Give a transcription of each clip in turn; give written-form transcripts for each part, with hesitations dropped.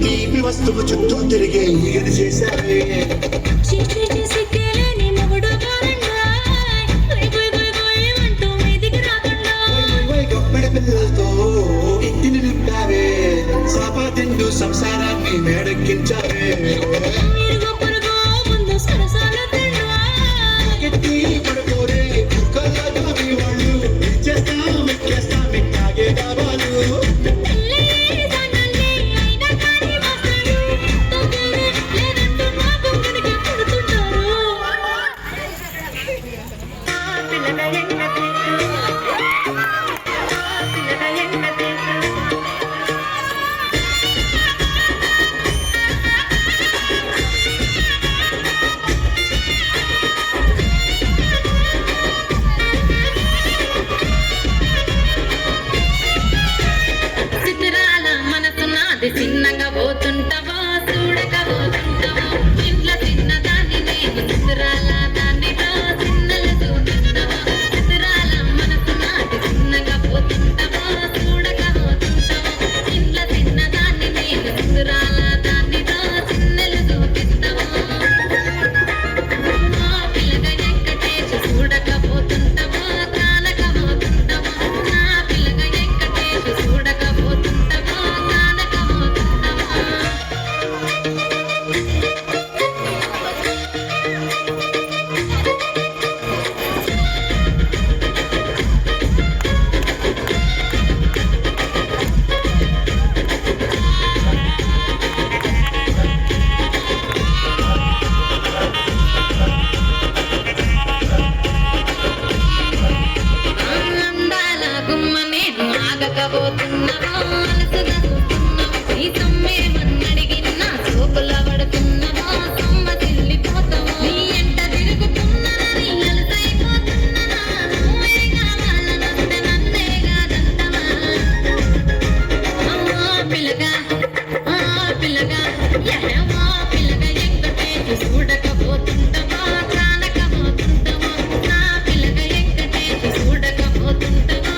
తీపి వస్తువు చుట్టూ తిరిగే ఇది చేశావే గొప్పడి పిల్లలతో ఇంటిని నింపావే సాపాతిండు సంసారాన్ని మేడెక్కించావే పడుకోరే వాళ్ళు ఇచ్చేస్తాం ఎక్కేస్తాం ఎక్కాగే కావాలి చిన్నగా పోతుంటావా చూడక పోతుంటావా ఇంట్లో చిన్నదాన్ని నేను చిత్రాల దాన్ని చిన్నలు చూస్తుంటావా చిత్రాల మనసు నాటి చిన్నగా పోతుంటావా చూడక పోతుంటావా ఇంట్లో చిన్నదాన్ని నేను చిత్రాల దాన్ని చిన్నలు చూపిస్తావా మా పిల్లగా వెంకటేష్ చూడక పోతుంటావా కానక పోతుంటావా నా పిల్లగా వెంకటేష్ చూడక పోతుంటావా ఆగకపోతున్నావా అలసుగా చూస్తున్నావా నీ సమ్మే మన్నడిగిన సోకుల పడుతున్నావా సమ్మ తిల్లిపోతావా నీ ఎంట తిరుగుతున్నానా నీ అలసైపోతున్నానా నువ్వే కావాలనొస్తే నన్నే కాదంటవా పిల్లగా పిల్లగా పిల్లగా ఎంకటేష్ చూడకపోతుంటావా కానకపోతుంటావా నా పిల్లగా ఎంకటేష్ చూడకపోతుంటావా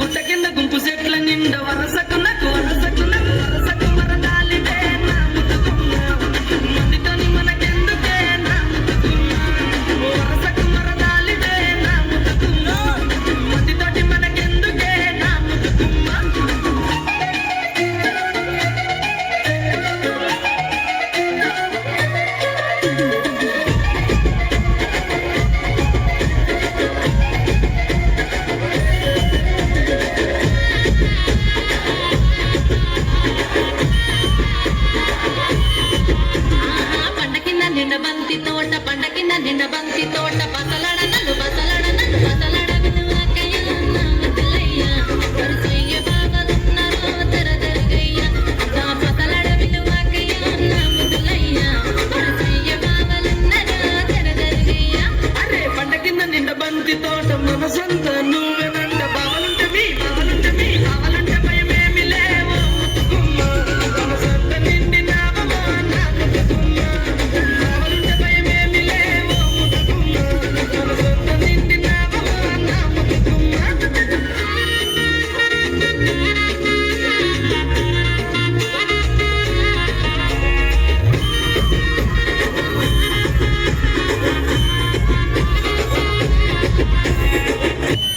గుట్ట కింద గుంపు సెట్ల నిండా వరసకు